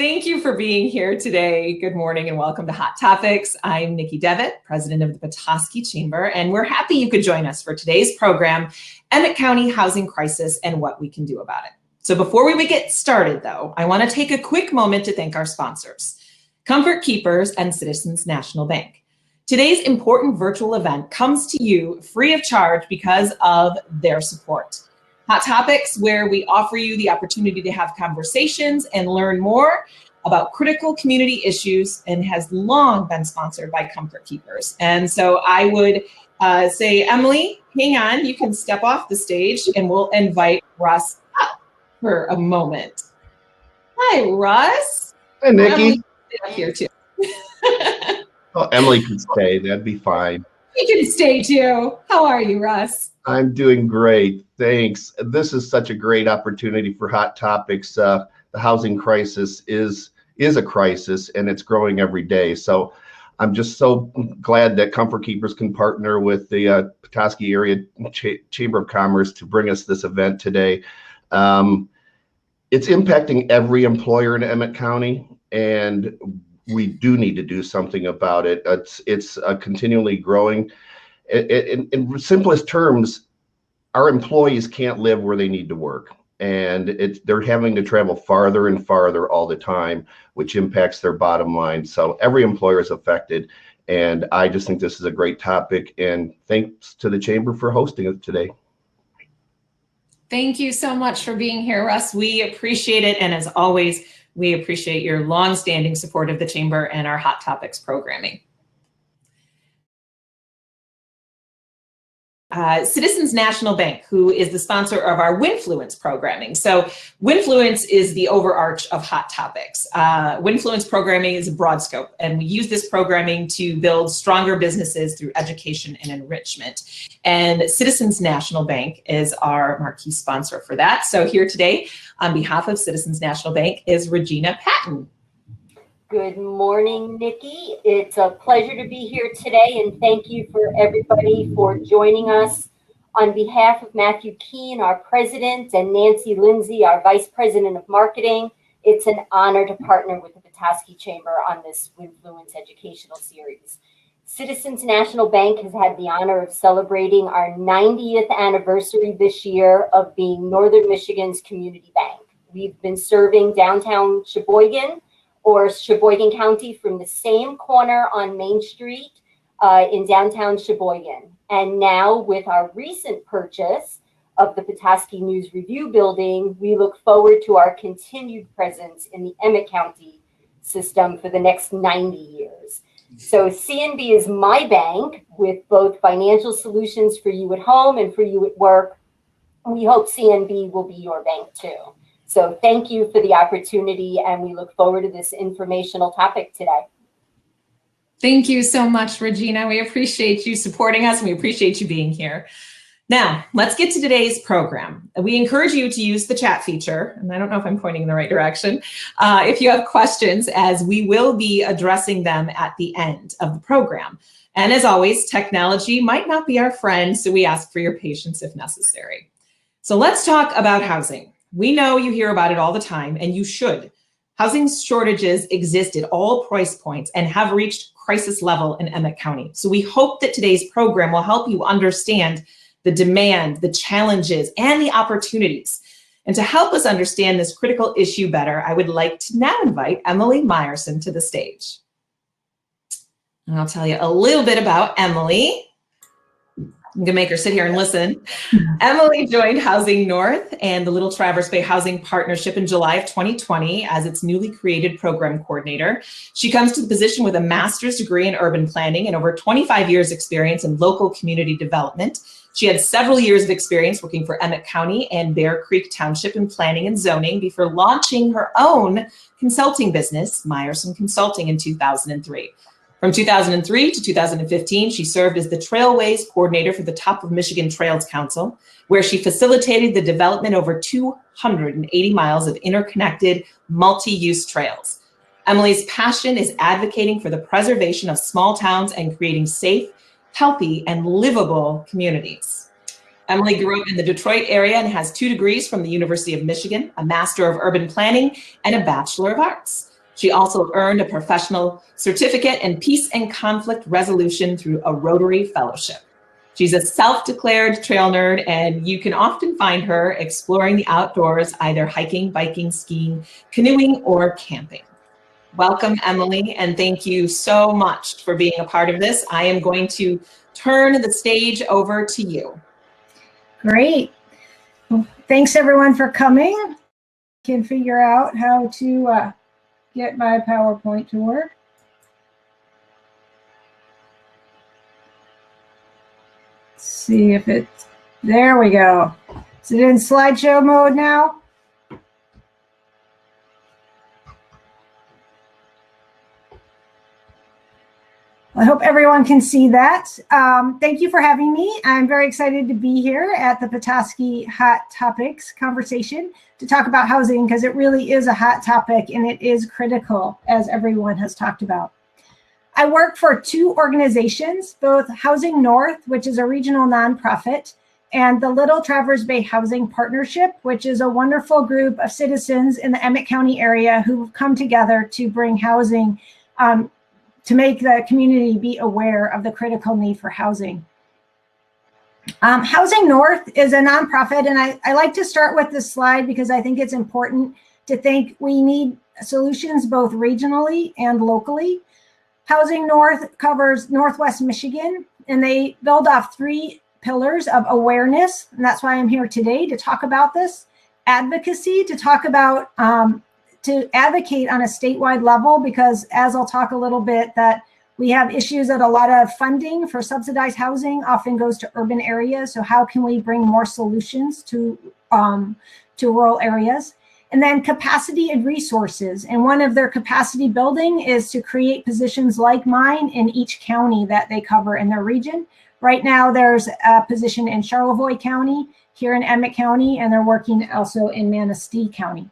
Thank you for being here today. Good morning and welcome to Hot Topics. I'm Nikki Devitt, president of the Petoskey Chamber, and we're happy you could join us for today's program, Emmet County Housing Crisis and What We Can Do About It. So before we get started though, I want to take a quick moment to thank our sponsors, Comfort Keepers and Citizens National Bank. Today's important virtual event comes to you free of charge because of their support. Hot Topics, where we offer you the opportunity to have conversations and learn more about critical community issues, and has long been sponsored by Comfort Keepers. And so I would say, Emily, hang on, you can step off the stage and we'll invite Russ up for a moment. Hi, Russ. Hi, Nikki. Up here too. Oh, Emily can stay, that'd be fine. You can stay too. How are you, Russ? I'm doing great, thanks. This is such a great opportunity for Hot Topics. The housing crisis is a crisis, and it's growing every day. So I'm just so glad that Comfort Keepers can partner with the Petoskey Area Chamber of Commerce to bring us this event today. It's impacting every employer in Emmet County, and we do need to do something about it. It's continually growing. In simplest terms, our employees can't live where they need to work, and they're having to travel farther and farther all the time, which impacts their bottom line. So every employer is affected, and I just think this is a great topic, and thanks to the Chamber for hosting it today. Thank you so much for being here, Russ. We appreciate it, and as always, we appreciate your long-standing support of the Chamber and our Hot Topics programming. Citizens National Bank, who is the sponsor of our Winfluence programming. So Winfluence is the overarch of Hot Topics. Winfluence programming is a broad scope, and we use this programming to build stronger businesses through education and enrichment. And Citizens National Bank is our marquee sponsor for that. So here today, on behalf of Citizens National Bank, is Regina Patton. Good morning, Nikki. It's a pleasure to be here today, and thank you for everybody for joining us. On behalf of Matthew Keene, our president, and Nancy Lindsay, our vice president of marketing, it's an honor to partner with the Petoskey Chamber on this Winfluence educational series. Citizens National Bank has had the honor of celebrating our 90th anniversary this year of being Northern Michigan's community bank. We've been serving downtown Sheboygan, or Sheboygan County, from the same corner on Main Street in downtown Sheboygan. And now with our recent purchase of the Petoskey News Review building, we look forward to our continued presence in the Emmet County system for the next 90 years. So CNB is my bank, with both financial solutions for you at home and for you at work. We hope CNB will be your bank too. So thank you for the opportunity, and we look forward to this informational topic today. Thank you so much, Regina. We appreciate you supporting us, and we appreciate you being here. Now, let's get to today's program. We encourage you to use the chat feature, and I don't know if I'm pointing in the right direction, if you have questions, as we will be addressing them at the end of the program. And as always, technology might not be our friend, so we ask for your patience if necessary. So let's talk about housing. We know you hear about it all the time, and you should. Housing shortages exist at all price points and have reached crisis level in Emmet County. So we hope that today's program will help you understand the demand, the challenges, and the opportunities. And to help us understand this critical issue better, I would like to now invite Emily Meyerson to the stage. And I'll tell you a little bit about Emily. I'm gonna make her sit here and listen. Emily joined Housing North and the Little Traverse Bay Housing Partnership in July of 2020 as its newly created program coordinator. She comes to the position with a master's degree in urban planning and over 25 years experience in local community development. She had several years of experience working for Emmet County and Bear Creek Township in planning and zoning before launching her own consulting business, Meyerson Consulting, in 2003. From 2003 to 2015, she served as the Trailways Coordinator for the Top of Michigan Trails Council, where she facilitated the development over 280 miles of interconnected multi-use trails. Emily's passion is advocating for the preservation of small towns and creating safe, healthy, and livable communities. Emily grew up in the Detroit area and has 2 degrees from the University of Michigan, a Master of Urban Planning, and a Bachelor of Arts. She also earned a professional certificate in peace and conflict resolution through a Rotary Fellowship. She's a self-declared trail nerd, and you can often find her exploring the outdoors, either hiking, biking, skiing, canoeing, or camping. Welcome, Emily, and thank you so much for being a part of this. I am going to turn the stage over to you. Great. Well, thanks everyone for coming. Can figure out how to get my PowerPoint to work. Let's see if it's, there we go. Is it in slideshow mode now? I hope everyone can see that. Thank you for having me. I'm very excited to be here at the Petoskey Hot Topics conversation to talk about housing, because it really is a hot topic and it is critical, as everyone has talked about. I work for two organizations, both Housing North, which is a regional nonprofit, and the Little Traverse Bay Housing Partnership, which is a wonderful group of citizens in the Emmet County area who've come together to bring housing to make the community be aware of the critical need for housing. Housing North is a nonprofit, and I like to start with this slide because I think it's important to think we need solutions both regionally and locally. Housing North covers Northwest Michigan, and they build off three pillars of awareness, and that's why I'm here today to talk about this. Advocacy, to talk about to advocate on a statewide level, because as I'll talk a little bit, that we have issues that a lot of funding for subsidized housing often goes to urban areas. So how can we bring more solutions to rural areas? And then capacity and resources. And one of their capacity building is to create positions like mine in each county that they cover in their region. Right now, there's a position in Charlevoix County, here in Emmet County, and they're working also in Manistee County.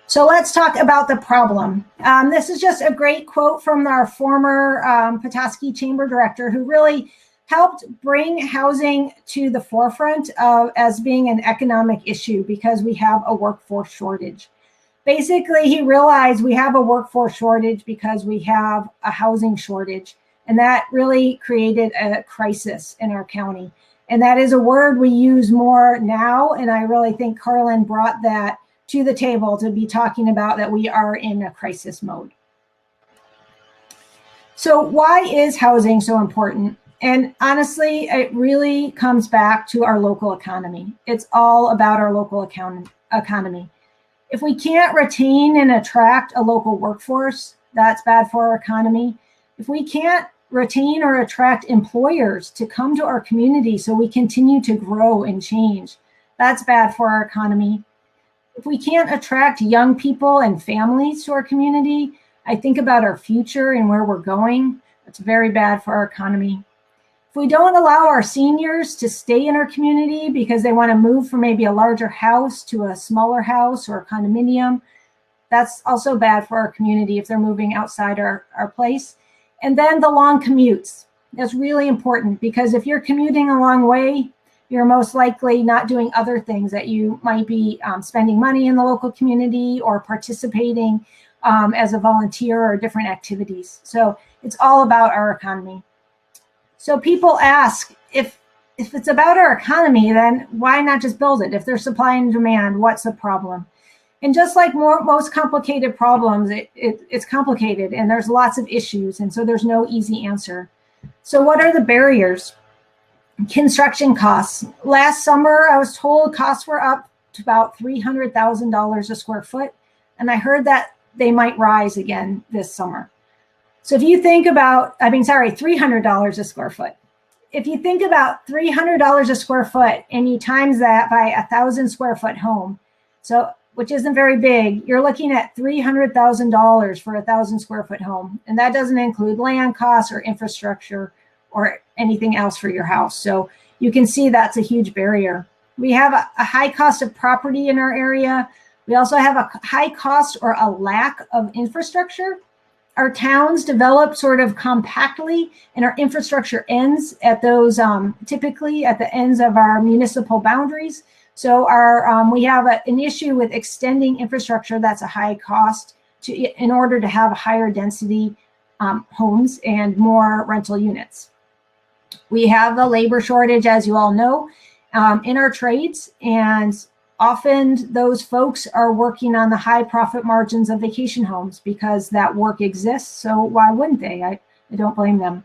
So let's talk about the problem. This is just a great quote from our former Petoskey Chamber director, who really helped bring housing to the forefront as being an economic issue, because we have a workforce shortage. Basically, he realized we have a workforce shortage because we have a housing shortage, and that really created a crisis in our county. And that is a word we use more now, and I really think Carlin brought that to the table to be talking about that we are in a crisis mode. So why is housing so important? And honestly, it really comes back to our local economy. It's all about our local economy. If we can't retain and attract a local workforce, that's bad for our economy. If we can't retain or attract employers to come to our community so we continue to grow and change, that's bad for our economy. If we can't attract young people and families to our community, I think about our future and where we're going. That's very bad for our economy. If we don't allow our seniors to stay in our community because they want to move from maybe a larger house to a smaller house or a condominium, that's also bad for our community if they're moving outside our place. And then the long commutes. That's really important, because if you're commuting a long way, you're most likely not doing other things that you might be spending money in the local community or participating as a volunteer or different activities. So it's all about our economy. So people ask, if it's about our economy, then why not just build it? If there's supply and demand, what's the problem? And just like most complicated problems, it's complicated and there's lots of issues. And so there's no easy answer. So what are the barriers? Construction costs. Last summer, I was told costs were up to about $300,000 a square foot. And I heard that they might rise again this summer. So if you think about, $300 a square foot. If you think about $300 a square foot and you times that by 1,000 square foot home, so which isn't very big, you're looking at $300,000 for 1,000 square foot home. And that doesn't include land costs or infrastructure or anything else for your house. So you can see that's a huge barrier. We have a high cost of property in our area. We also have a high cost or a lack of infrastructure. Our towns develop sort of compactly, and our infrastructure ends at those, typically at the ends of our municipal boundaries. So we have an issue with extending infrastructure that's a high cost in order to have higher density homes and more rental units. We have a labor shortage, as you all know, in our trades, and often those folks are working on the high profit margins of vacation homes because that work exists. So why wouldn't they? I don't blame them.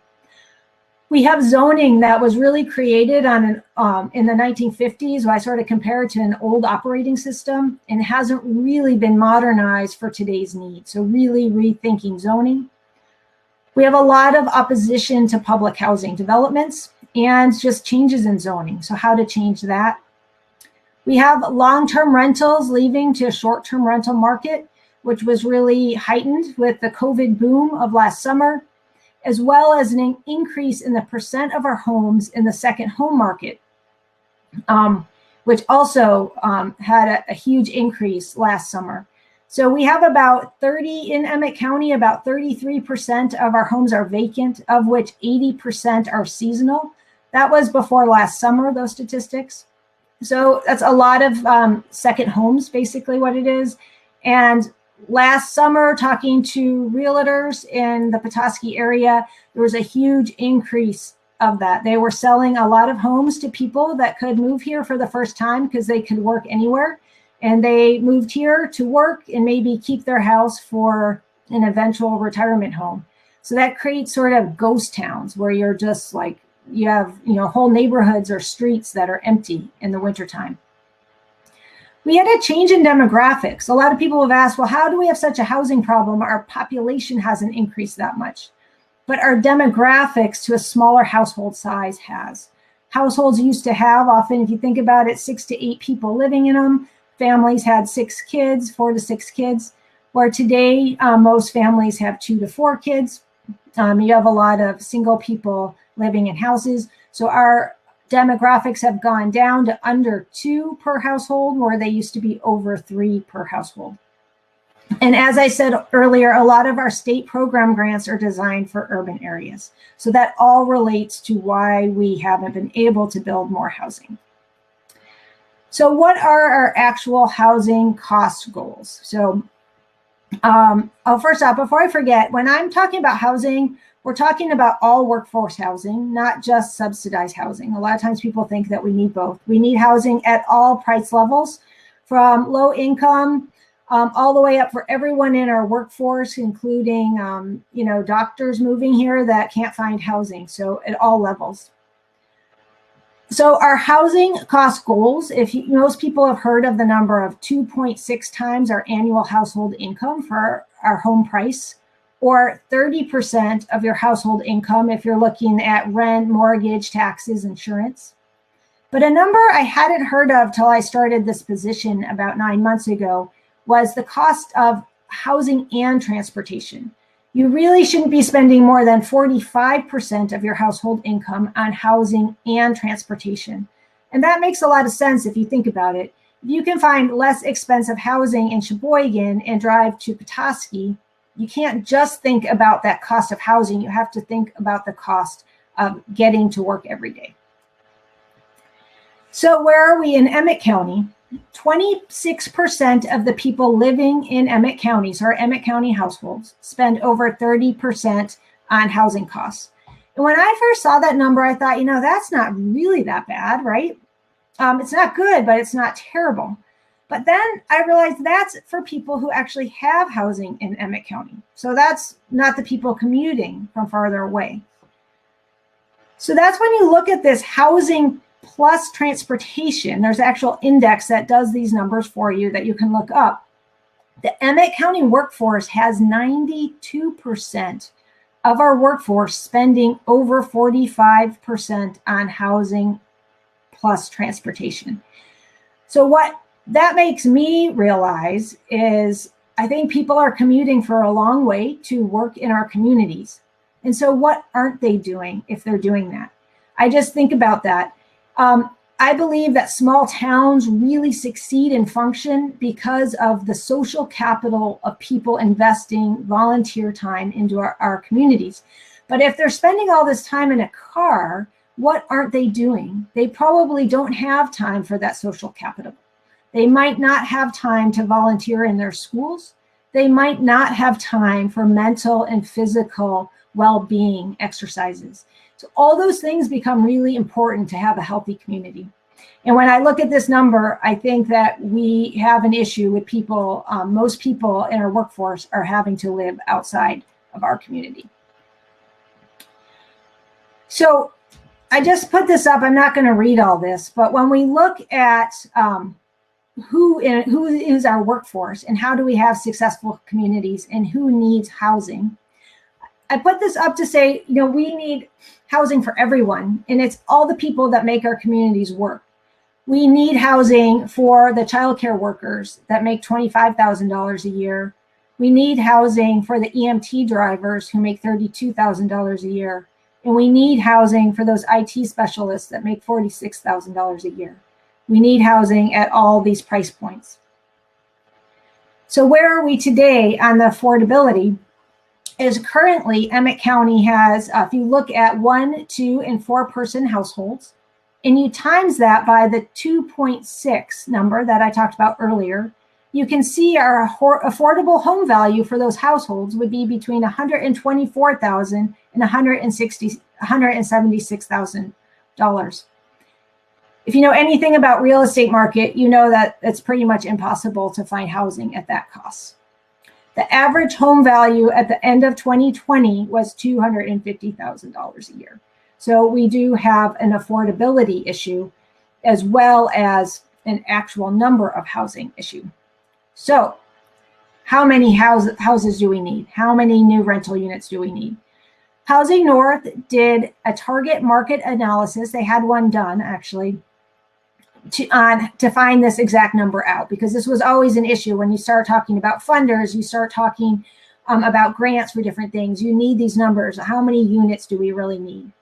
We have zoning that was really created in the 1950s. I sort of compare it to an old operating system, and hasn't really been modernized for today's needs. So really rethinking zoning. We have a lot of opposition to public housing developments and just changes in zoning. So how to change that? We have long-term rentals leaving to a short-term rental market, which was really heightened with the COVID boom of last summer, as well as an increase in the percent of our homes in the second home market, which also had a huge increase last summer. So we have about in Emmet County, about 33% of our homes are vacant, of which 80% are seasonal. That was before last summer, those statistics. So that's a lot of second homes, basically what it is. And last summer, talking to realtors in the Petoskey area, there was a huge increase of that. They were selling a lot of homes to people that could move here for the first time because they could work anywhere. And they moved here to work and maybe keep their house for an eventual retirement home. So that creates sort of ghost towns where you're just like, you have, whole neighborhoods or streets that are empty in the wintertime. We had a change in demographics. A lot of people have asked, well, how do we have such a housing problem? Our population hasn't increased that much, but our demographics to a smaller household size has. Households used to have, often, if you think about it, 6 to 8 people living in them. Families had 6 kids, 4 to 6 kids, where today most families have 2 to 4 kids. You have a lot of single people living in houses. So our demographics have gone down to under 2 per household, where they used to be over 3 per household. And as I said earlier, a lot of our state program grants are designed for urban areas. So that all relates to why we haven't been able to build more housing. So what are our actual housing cost goals? So first off, before I forget, when I'm talking about housing, we're talking about all workforce housing, not just subsidized housing. A lot of times people think that we need both. We need housing at all price levels, from low income all the way up for everyone in our workforce, including doctors moving here that can't find housing. So at all levels. So our housing cost goals, most people have heard of the number of 2.6 times our annual household income for our home price, or 30% of your household income if you're looking at rent, mortgage, taxes, insurance. But a number I hadn't heard of till I started this position about 9 months ago was the cost of housing and transportation. You really shouldn't be spending more than 45% of your household income on housing and transportation. And that makes a lot of sense if you think about it. If you can find less expensive housing in Sheboygan and drive to Petoskey, you can't just think about that cost of housing. You have to think about the cost of getting to work every day. So where are we in Emmet County? 26% of the people living in Emmet County, so our Emmet County households, spend over 30% on housing costs. And when I first saw that number, I thought, that's not really that bad, right? It's not good, but it's not terrible. But then I realized that's for people who actually have housing in Emmet County. So that's not the people commuting from farther away. So that's when you look at this housing plus transportation, there's an actual index that does these numbers for you that you can look up. The Emmet County workforce has 92% of our workforce spending over 45% on housing plus transportation. So what that makes me realize is I think people are commuting for a long way to work in our communities. And so what aren't they doing if they're doing that? I just think about that. I believe that small towns really succeed and function because of the social capital of people investing volunteer time into our communities. But if they're spending all this time in a car, what aren't they doing? They probably don't have time for that social capital. They might not have time to volunteer in their schools. they might not have time for mental and physical well-being exercises. So all those things become really important to have a healthy community. And when I look at this number, I think that we have an issue with people. Most people in our workforce are having to live outside of our community. So I just put this up. I'm not going to read all this, but when we look at who is our workforce and how do we have successful communities and who needs housing, I put this up to say, we need housing for everyone, and it's all the people that make our communities work. We need housing for the childcare workers that make $25,000 a year. We need housing for the EMT drivers who make $32,000 a year. And we need housing for those IT specialists that make $46,000 a year. We need housing at all these price points. So where are we today on the affordability? Is currently Emmet County has, if you look at 1, 2, and 4 person households, and you times that by the 2.6 number that I talked about earlier, you can see our affordable home value for those households would be between $124,000 and $176,000. If you know anything about real estate market, you know that it's pretty much impossible to find housing at that cost. The average home value at the end of 2020 was $250,000 a year. So we do have an affordability issue as well as an actual number of housing issue. So how many houses do we need? How many new rental units do we need? Housing North did a target market analysis. They had one done actually to find this exact number out, because this was always an issue when you start talking about funders, you start talking about grants for different things. You need these numbers. How many units do we really need?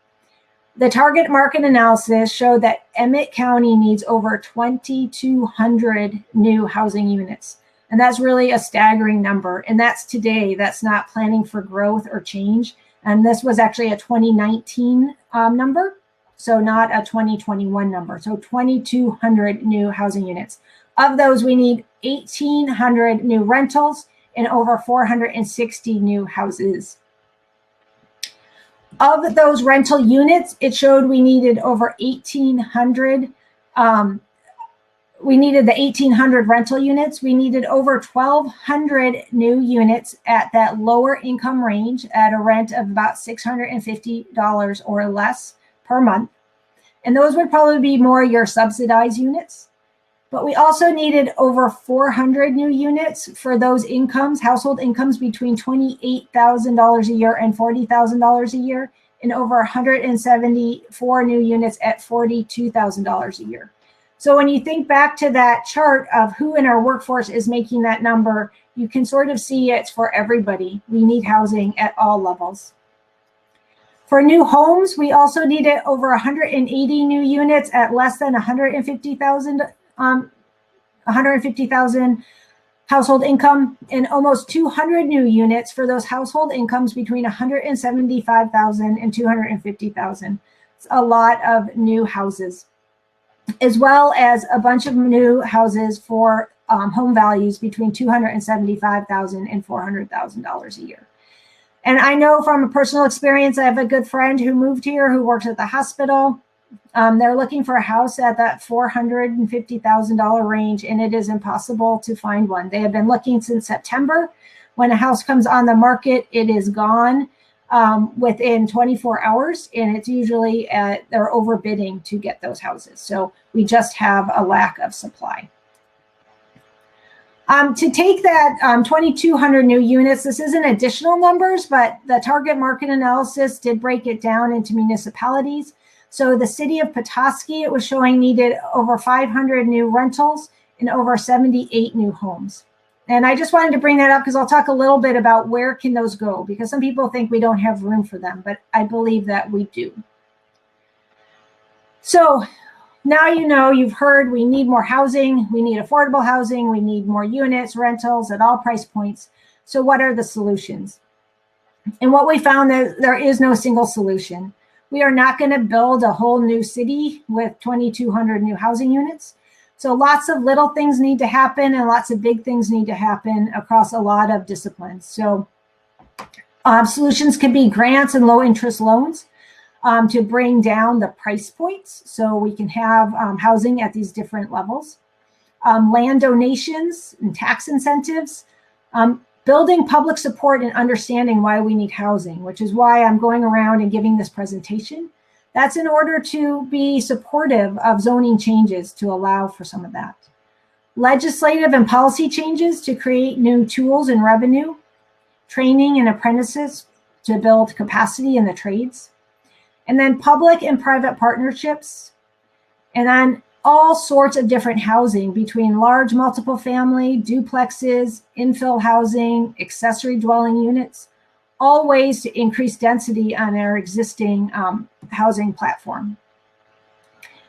The target market analysis showed that Emmet County needs over 2,200 new housing units. And that's really a staggering number. And that's today. That's not planning for growth or change. And this was actually a 2019 number, so not a 2021 number. So 2,200 new housing units. Of those, we need 1,800 new rentals and over 460 new houses. Of those rental units, it showed we needed over 1,800. We needed the 1,800 rental units. We needed over 1,200 new units at that lower income range at a rent of about $650 or less per month. And those would probably be more your subsidized units. But we also needed over 400 new units for those incomes, household incomes between $28,000 a year and $40,000 a year, and over 174 new units at $42,000 a year. So when you think back to that chart of who in our workforce is making that number, you can sort of see it's for everybody. We need housing at all levels. For new homes, we also needed over 180 new units at less than 150,000 household income, and almost 200 new units for those household incomes between 175,000 and 250,000. It's a lot of new houses, as well as a bunch of new houses for home values between $275,000 and $400,000 a year. And I know from a personal experience, I have a good friend who moved here who works at the hospital. They're looking for a house at that $450,000 range, and it is impossible to find one. They have been looking since September. When a house comes on the market, it is gone within 24 hours, and it's usually they're overbidding to get those houses. So we just have a lack of supply. To take that 2,200 new units, this isn't additional numbers, but the target market analysis did break it down into municipalities. So the city of Petoskey, it was showing needed over 500 new rentals and over 78 new homes. And I just wanted to bring that up because I'll talk a little bit about where can those go, because some people think we don't have room for them, but I believe that we do. So now you know, you've heard we need more housing, we need affordable housing, we need more units, rentals at all price points. So what are the solutions? And what we found that there is no single solution. We are not going to build a whole new city with 2,200 new housing units. So lots of little things need to happen and lots of big things need to happen across a lot of disciplines. So solutions could be grants and low interest loans to bring down the price points so we can have housing at these different levels. Land donations and tax incentives, building public support and understanding why we need housing, which is why I'm going around and giving this presentation. That's in order to be supportive of zoning changes to allow for some of that. Legislative and policy changes to create new tools and revenue, training and apprentices to build capacity in the trades, and then public and private partnerships, and then all sorts of different housing between large multiple family, duplexes, infill housing, accessory dwelling units, all ways to increase density on our existing housing platform.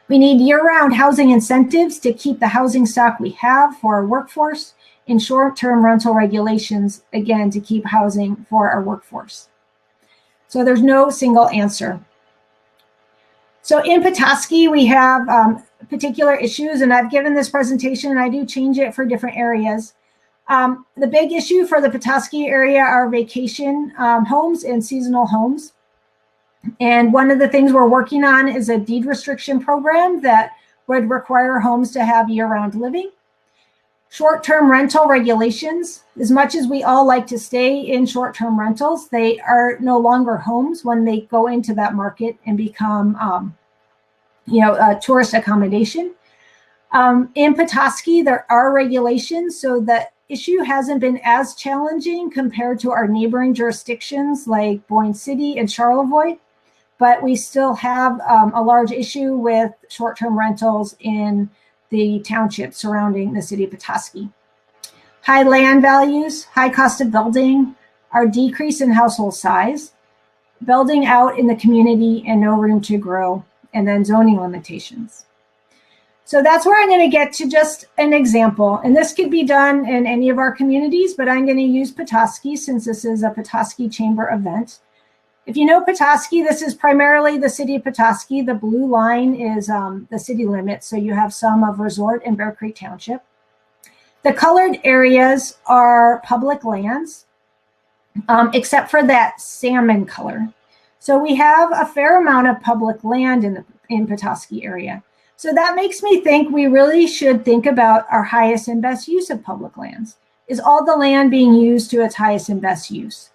We need year-round housing incentives to keep the housing stock we have for our workforce, and short-term rental regulations, again, to keep housing for our workforce. So there's no single answer. So in Petoskey, we have particular issues, and I've given this presentation, and I do change it for different areas. The big issue for the Petoskey area are vacation homes and seasonal homes. And one of the things we're working on is a deed restriction program that would require homes to have year-round living. Short-term rental regulations, as much as we all like to stay in short-term rentals, they are no longer homes when they go into that market and become a tourist accommodation. In Petoskey, there are regulations, so the issue hasn't been as challenging compared to our neighboring jurisdictions like Boyne City and Charlevoix, but we still have a large issue with short-term rentals in the township surrounding the city of Petoskey. High land values, high cost of building, our decrease in household size, building out in the community and no room to grow, and then zoning limitations. So that's where I'm going to get to just an example. And this could be done in any of our communities, but I'm going to use Petoskey since this is a Petoskey Chamber event. If you know Petoskey, this is primarily the city of Petoskey. The blue line is the city limits, so you have some of Resort and Bear Creek Township. The colored areas are public lands, except for that salmon color. So we have a fair amount of public land in Petoskey area. So that makes me think we really should think about our highest and best use of public lands. Is all the land being used to its highest and best use?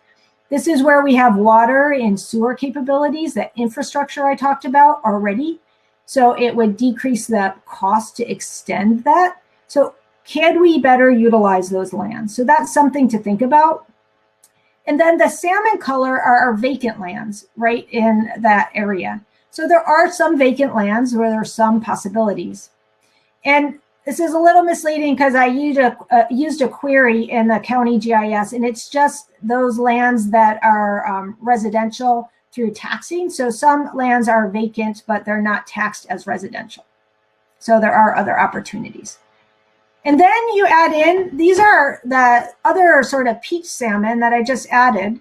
This is where we have water and sewer capabilities, that infrastructure I talked about already. So it would decrease the cost to extend that. So can we better utilize those lands? So that's something to think about. And then the salmon color are our vacant lands right in that area. So there are some vacant lands where there's some possibilities. And this is a little misleading because I used a query in the county GIS, and it's just those lands that are residential through taxing. So some lands are vacant, but they're not taxed as residential. So there are other opportunities. And then you add in, these are the other sort of peach salmon that I just added,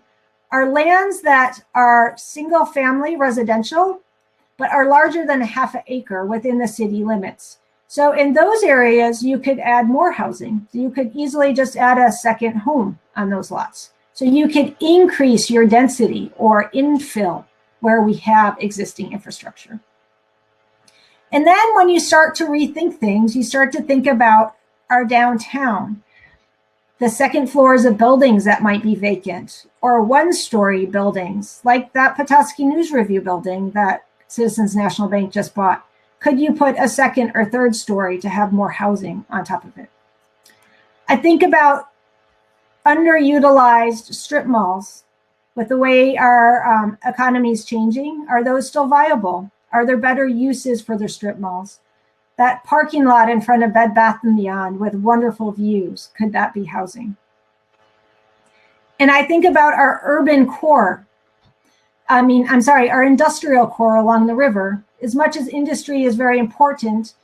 are lands that are single family residential, but are larger than a half an acre within the city limits. So in those areas, you could add more housing. You could easily just add a second home on those lots. So you could increase your density or infill where we have existing infrastructure. And then when you start to rethink things, you start to think about our downtown, the second floors of buildings that might be vacant, or one-story buildings like that Petoskey News Review building that Citizens National Bank just bought. Could you put a second or third story to have more housing on top of it? I think about underutilized strip malls with the way our economy is changing. Are those still viable? Are there better uses for their strip malls? That parking lot in front of Bed Bath & Beyond with wonderful views, could that be housing? And I think about our urban core. Our industrial core along the river. As much as industry is very important,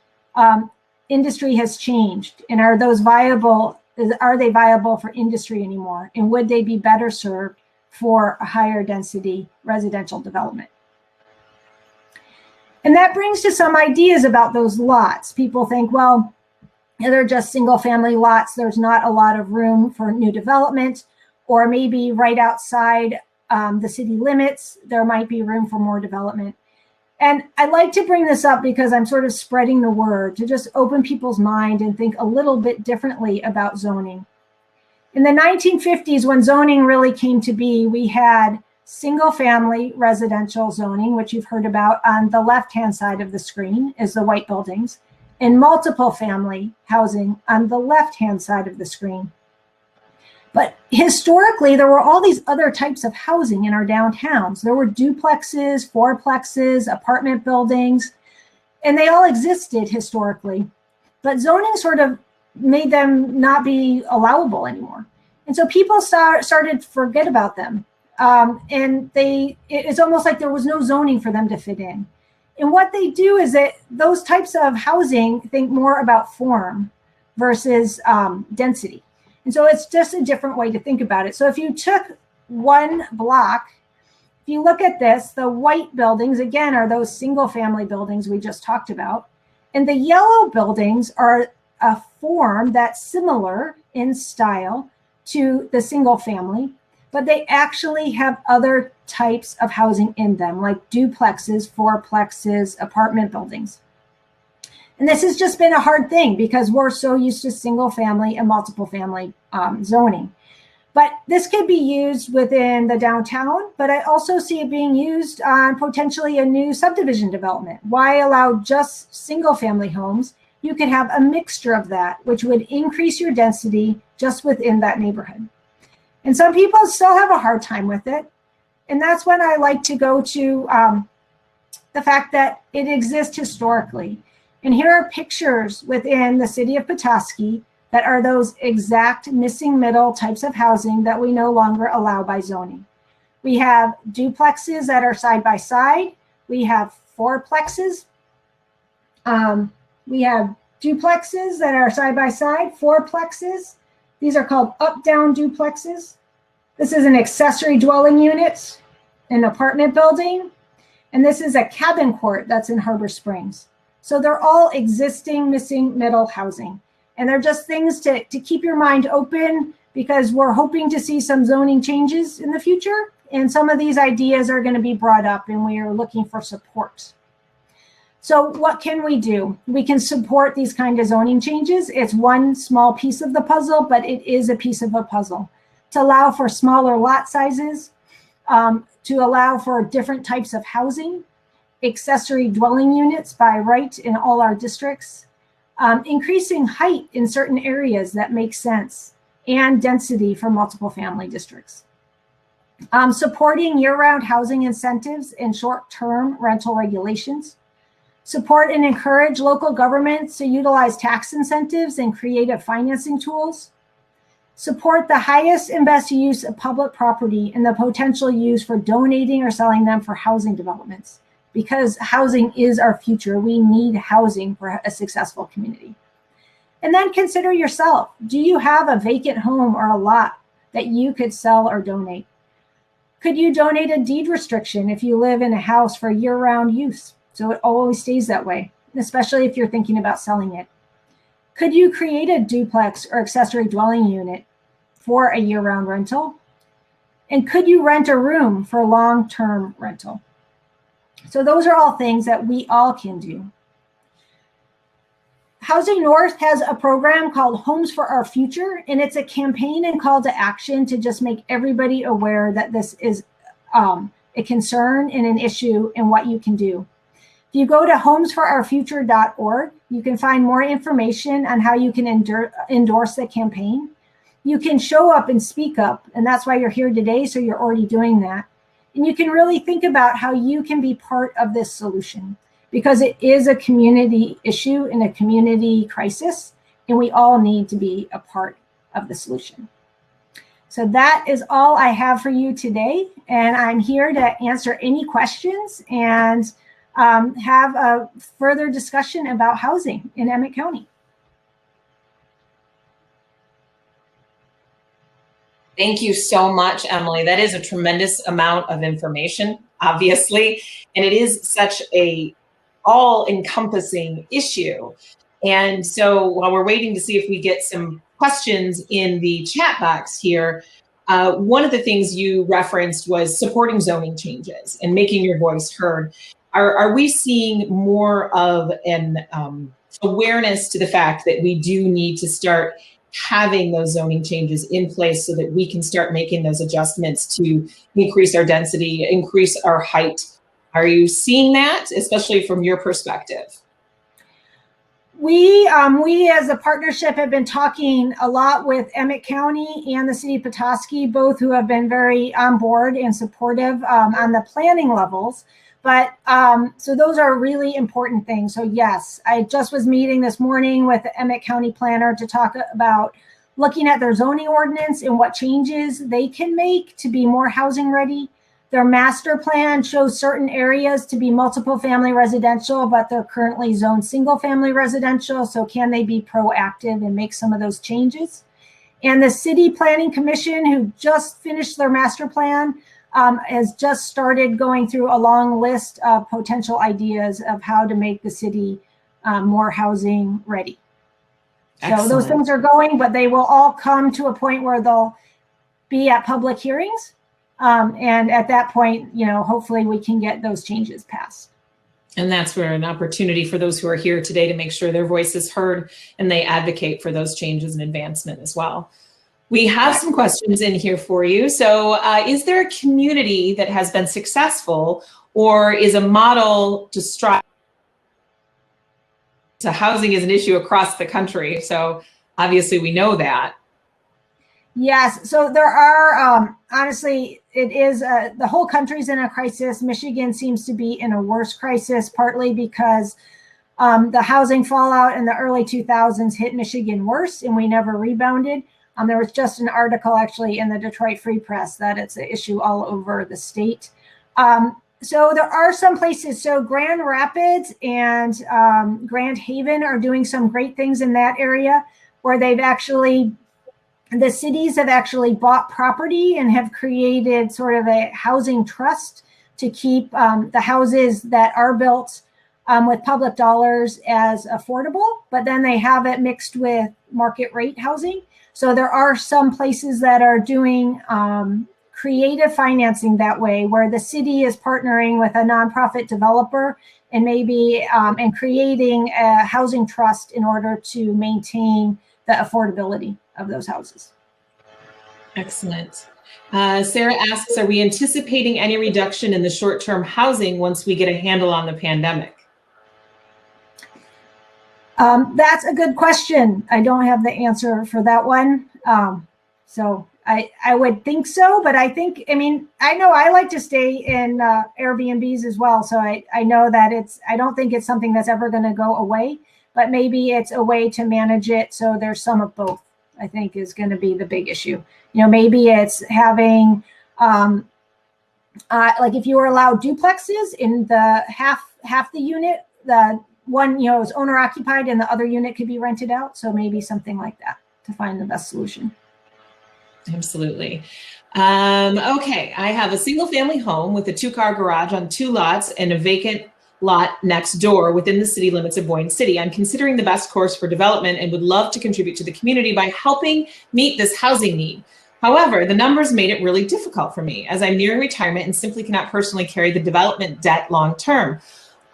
industry has changed. And are they viable for industry anymore? And would they be better served for a higher density residential development? And that brings to some ideas about those lots. People think, well, they're just single family lots. There's not a lot of room for new development, or maybe right outside the city limits, there might be room for more development. And I like to bring this up because I'm sort of spreading the word to just open people's mind and think a little bit differently about zoning. In the 1950s, when zoning really came to be, we had single family residential zoning, which you've heard about. On the left-hand side of the screen is the white buildings, and multiple family housing on the left-hand side of the screen. But historically, there were all these other types of housing in our downtowns. There were duplexes, fourplexes, apartment buildings, and they all existed historically. But zoning sort of made them not be allowable anymore. And so people started to forget about them. And it's almost like there was no zoning for them to fit in. And what they do is that those types of housing think more about form versus density. And so it's just a different way to think about it. So if you took one block, if you look at this, the white buildings, again, are those single family buildings we just talked about. And the yellow buildings are a form that's similar in style to the single family, but they actually have other types of housing in them, like duplexes, fourplexes, apartment buildings. And this has just been a hard thing because we're so used to single family and multiple family zoning. But this could be used within the downtown, but I also see it being used on potentially a new subdivision development. Why allow just single family homes? You could have a mixture of that, which would increase your density just within that neighborhood. And some people still have a hard time with it. And that's when I like to go to the fact that it exists historically. And here are pictures within the city of Petoskey that are those exact missing middle types of housing that we no longer allow by zoning. We have duplexes that are side by side. We have fourplexes. We have duplexes that are side by side, fourplexes. These are called up-down duplexes. This is an accessory dwelling unit, an apartment building, and this is a cabin court that's in Harbor Springs. So they're all existing missing middle housing. And they're just things to keep your mind open because we're hoping to see some zoning changes in the future. And some of these ideas are going to be brought up and we are looking for support. So what can we do? We can support these kind of zoning changes. It's one small piece of the puzzle, but it is a piece of a puzzle to allow for smaller lot sizes, to allow for different types of housing, accessory dwelling units by right in all our districts, increasing height in certain areas that make sense, and density for multiple family districts. Supporting year-round housing incentives and short-term rental regulations. Support and encourage local governments to utilize tax incentives and creative financing tools. Support the highest and best use of public property and the potential use for donating or selling them for housing developments. Because housing is our future. We need housing for a successful community. And then consider yourself. Do you have a vacant home or a lot that you could sell or donate? Could you donate a deed restriction if you live in a house for year-round use, so it always stays that way, especially if you're thinking about selling it? Could you create a duplex or accessory dwelling unit for a year-round rental? And could you rent a room for long-term rental? So those are all things that we all can do. Housing North has a program called Homes for Our Future, and it's a campaign and call to action to just make everybody aware that this is a concern and an issue and what you can do. If you go to homesforourfuture.org, you can find more information on how you can endorse the campaign. You can show up and speak up, and that's why you're here today, so you're already doing that. And you can really think about how you can be part of this solution because it is a community issue and a community crisis, and we all need to be a part of the solution. So that is all I have for you today, and I'm here to answer any questions and have a further discussion about housing in Emmet County. Thank you so much, Emily. That is a tremendous amount of information, obviously, and it is such a all-encompassing issue. And so while we're waiting to see if we get some questions in the chat box here, one of the things you referenced was supporting zoning changes and making your voice heard. Are we seeing more of an awareness to the fact that we do need to start having those zoning changes in place so that we can start making those adjustments to increase our density, increase our height? Are you seeing that, especially from your perspective? We as a partnership have been talking a lot with Emmet County and the city of Petoskey, both who have been very on board and supportive on the planning levels. But so those are really important things. So yes, I just was meeting this morning with the Emmet County planner to talk about looking at their zoning ordinance and what changes they can make to be more housing ready. Their master plan shows certain areas to be multiple family residential, but they're currently zoned single family residential. So can they be proactive and make some of those changes? And the City Planning Commission, who just finished their master plan, has just started going through a long list of potential ideas of how to make the city more housing ready. Excellent. So those things are going, but they will all come to a point where they'll be at public hearings. And at that point, you know, hopefully we can get those changes passed. And that's where an opportunity for those who are here today to make sure their voice is heard and they advocate for those changes and advancement as well. We have some questions in here for you. So is there a community that has been successful or is a model to strive to housing is an issue across the country? So obviously we know that. Yes, so there are, honestly, it is, the whole country's in a crisis. Michigan seems to be in a worse crisis, partly because the housing fallout in the early 2000s hit Michigan worse and we never rebounded. There was just an article actually in the Detroit Free Press that it's an issue all over the state. So there are some places, so Grand Rapids and Grand Haven are doing some great things in that area where they've actually the cities have actually bought property and have created sort of a housing trust to keep the houses that are built with public dollars as affordable, but then they have it mixed with market rate housing. So there are some places that are doing creative financing that way, where the city is partnering with a nonprofit developer and maybe and creating a housing trust in order to maintain the affordability of those houses. Excellent. Sarah asks, are we anticipating any reduction in the short-term housing once we get a handle on the pandemic? That's a good question. I don't have the answer for that one. So I would think so, but I think, I mean, I know I like to stay in Airbnbs as well. So I know that I don't think it's something that's ever going to go away, but maybe it's a way to manage it. So there's some of both, I think, is going to be the big issue. You know, maybe it's having, like if you were allowed duplexes in the half the unit, the one, you know, is owner occupied and the other unit could be rented out. So maybe something like that to find the best solution. Absolutely. Okay, I have a single family home with a 2-car garage on 2 lots and a vacant lot next door within the city limits of Boyne City. I'm considering the best course for development and would love to contribute to the community by helping meet this housing need. However, the numbers made it really difficult for me as I'm nearing retirement and simply cannot personally carry the development debt long term.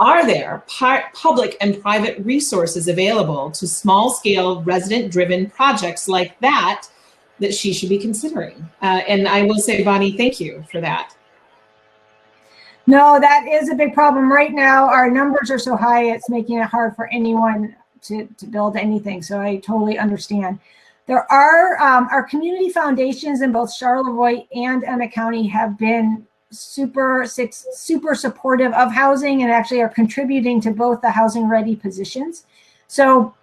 Are there public and private resources available to small-scale resident-driven projects like that she should be considering? And I will say, Bonnie, thank you for that. No, that is a big problem right now. Our numbers are so high, it's making it hard for anyone to build anything. So I totally understand. There are our community foundations in both Charlevoix and Emmet County have been super supportive of housing and actually are contributing to both the housing ready positions. So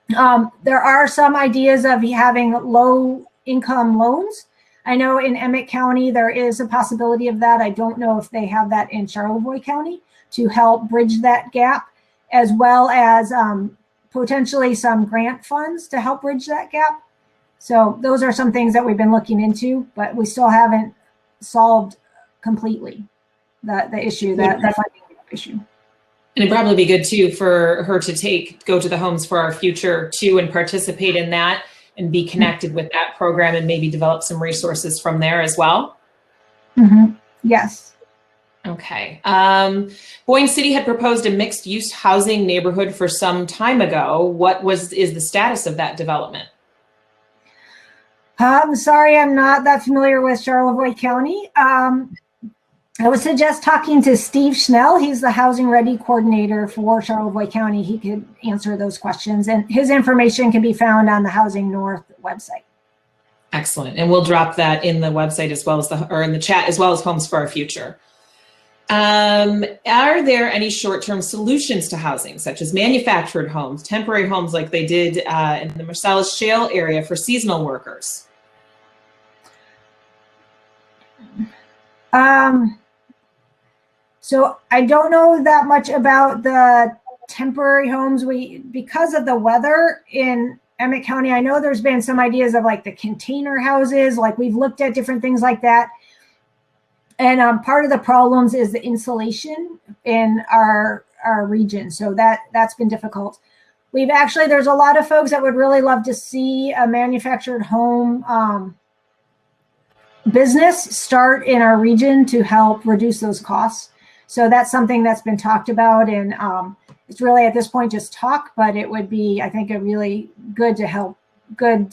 there are some ideas of having low income loans. I know in Emmet County, there is a possibility of that. I don't know if they have that in Charlevoix County to help bridge that gap, as well as potentially some grant funds to help bridge that gap. So those are some things that we've been looking into, but we still haven't solved completely the issue, the funding issue. And it'd probably be good too for her to go to the Homes for Our Future too and participate in that and be connected with that program and maybe develop some resources from there as well. Yes. Okay. Boyne City had proposed a mixed use housing neighborhood for some time ago. What is the status of that development? I'm sorry, I'm not that familiar with Charlevoix County. I would suggest talking to Steve Schnell. He's the Housing Ready Coordinator for Charlevoix County. He could answer those questions, and his information can be found on the Housing North website. Excellent. And we'll drop that in the website as well as or in the chat, as well as Homes for Our Future. Are there any short-term solutions to housing, such as manufactured homes, temporary homes like they did in the Marcellus Shale area for seasonal workers? So I don't know that much about the temporary homes. Because of the weather in Emmet County, I know there's been some ideas of like the container houses, like we've looked at different things like that. And part of the problems is the insulation in our region. So that's been difficult. There's a lot of folks that would really love to see a manufactured home business start in our region to help reduce those costs. So that's something that's been talked about, and it's really at this point just talk, but it would be, I think, a really good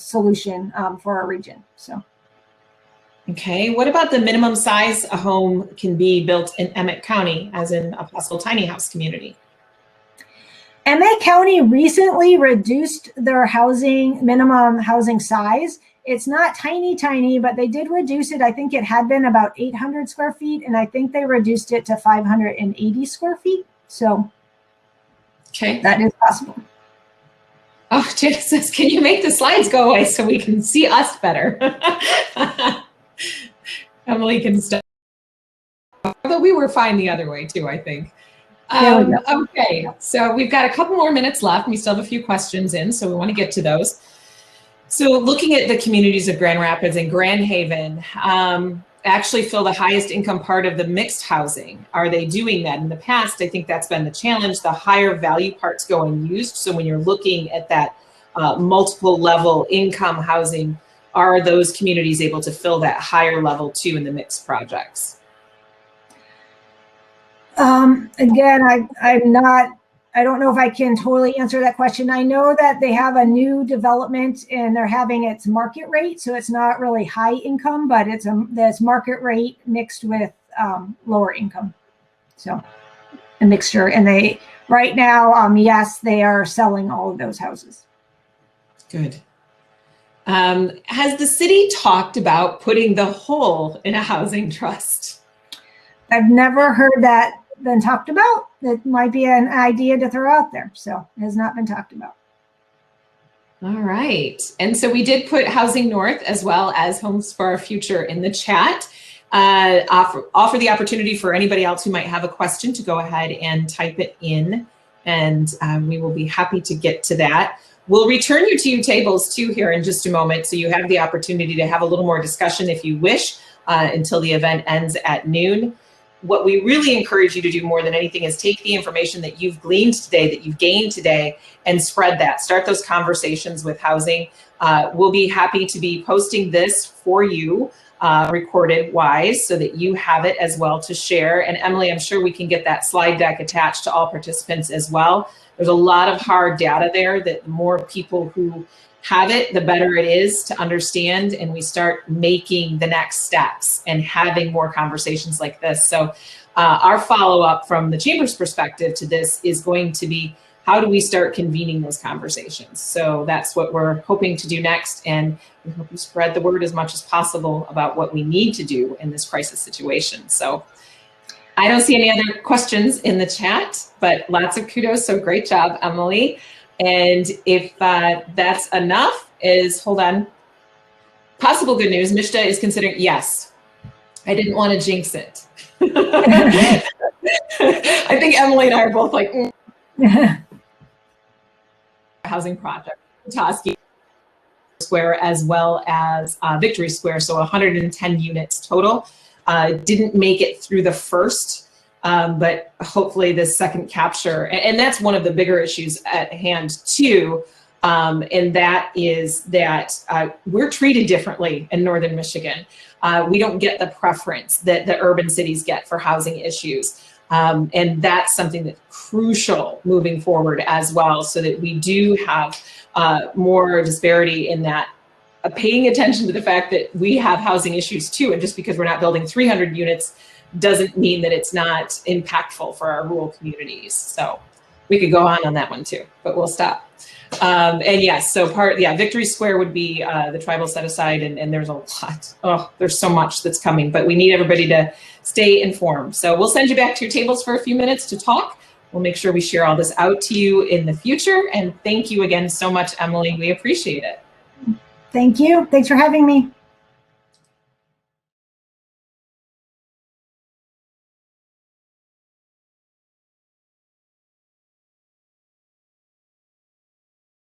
solution for our region. So. Okay, what about the minimum size a home can be built in Emmet County, as in a possible tiny house community? Emmet County recently reduced their minimum housing size. It's not tiny, but they did reduce it. I think it had been about 800 square feet, and I think they reduced it to 580 square feet. So okay, that is possible. Oh, Jesus, can you make the slides go away so we can see us better? Emily can stop. But we were fine the other way too, I think. Okay, so we've got a couple more minutes left. We still have a few questions in, so we want to get to those. So looking at the communities of Grand Rapids and Grand Haven, actually fill the highest income part of the mixed housing. Are they doing that? In the past, I think that's been the challenge. The higher value parts go unused. So when you're looking at that multiple level income housing, are those communities able to fill that higher level too in the mixed projects? Again, I don't know if I can totally answer that question. I know that they have a new development and they're having its market rate. So it's not really high income, but it's market rate mixed with lower income. So a mixture. And right now, yes, they are selling all of those houses. Good. Has the city talked about putting the whole in a housing trust? I've never heard that been talked about. It might be an idea to throw out there. So it has not been talked about. All right. And so we did put Housing North as well as Homes for Our Future in the chat. Offer the opportunity for anybody else who might have a question to go ahead and type it in, and we will be happy to get to that. We'll return you to your tables too here in just a moment, so you have the opportunity to have a little more discussion if you wish until the event ends at noon. What we really encourage you to do more than anything is take the information that you've gleaned today, that you've gained today, and spread that. Start those conversations with housing. We'll be happy to be posting this for you recorded wise so that you have it as well to share. And Emily, I'm sure we can get that slide deck attached to all participants as well. There's a lot of hard data there that the more people who have it, the better it is to understand, and we start making the next steps and having more conversations like this. So our follow-up from the Chamber's perspective to this is going to be, how do we start convening those conversations? So that's what we're hoping to do next, and we hope you spread the word as much as possible about what we need to do in this crisis situation. So I don't see any other questions in the chat, but lots of kudos, so great job, Emily. And if that's enough, hold on. Possible good news, Mishta is considering, yes, I didn't want to jinx it. I think Emily and I are both like, housing project, Petoskey Square as well as Victory Square, so 110 units total. Didn't make it through the first But hopefully this second capture, and that's one of the bigger issues at hand too, and that is that we're treated differently in Northern Michigan. We don't get the preference that the urban cities get for housing issues. And that's something that's crucial moving forward as well, so that we do have more disparity in that, paying attention to the fact that we have housing issues too. And just because we're not building 300 units doesn't mean that it's not impactful for our rural communities. So we could go on that one too, but we'll stop. And yes, so Victory Square would be the tribal set aside, and there's a lot. Oh, there's so much that's coming, but we need everybody to stay informed. So we'll send you back to your tables for a few minutes to talk. We'll make sure we share all this out to you in the future. And thank you again so much, Emily. We appreciate it. Thank you. Thanks for having me.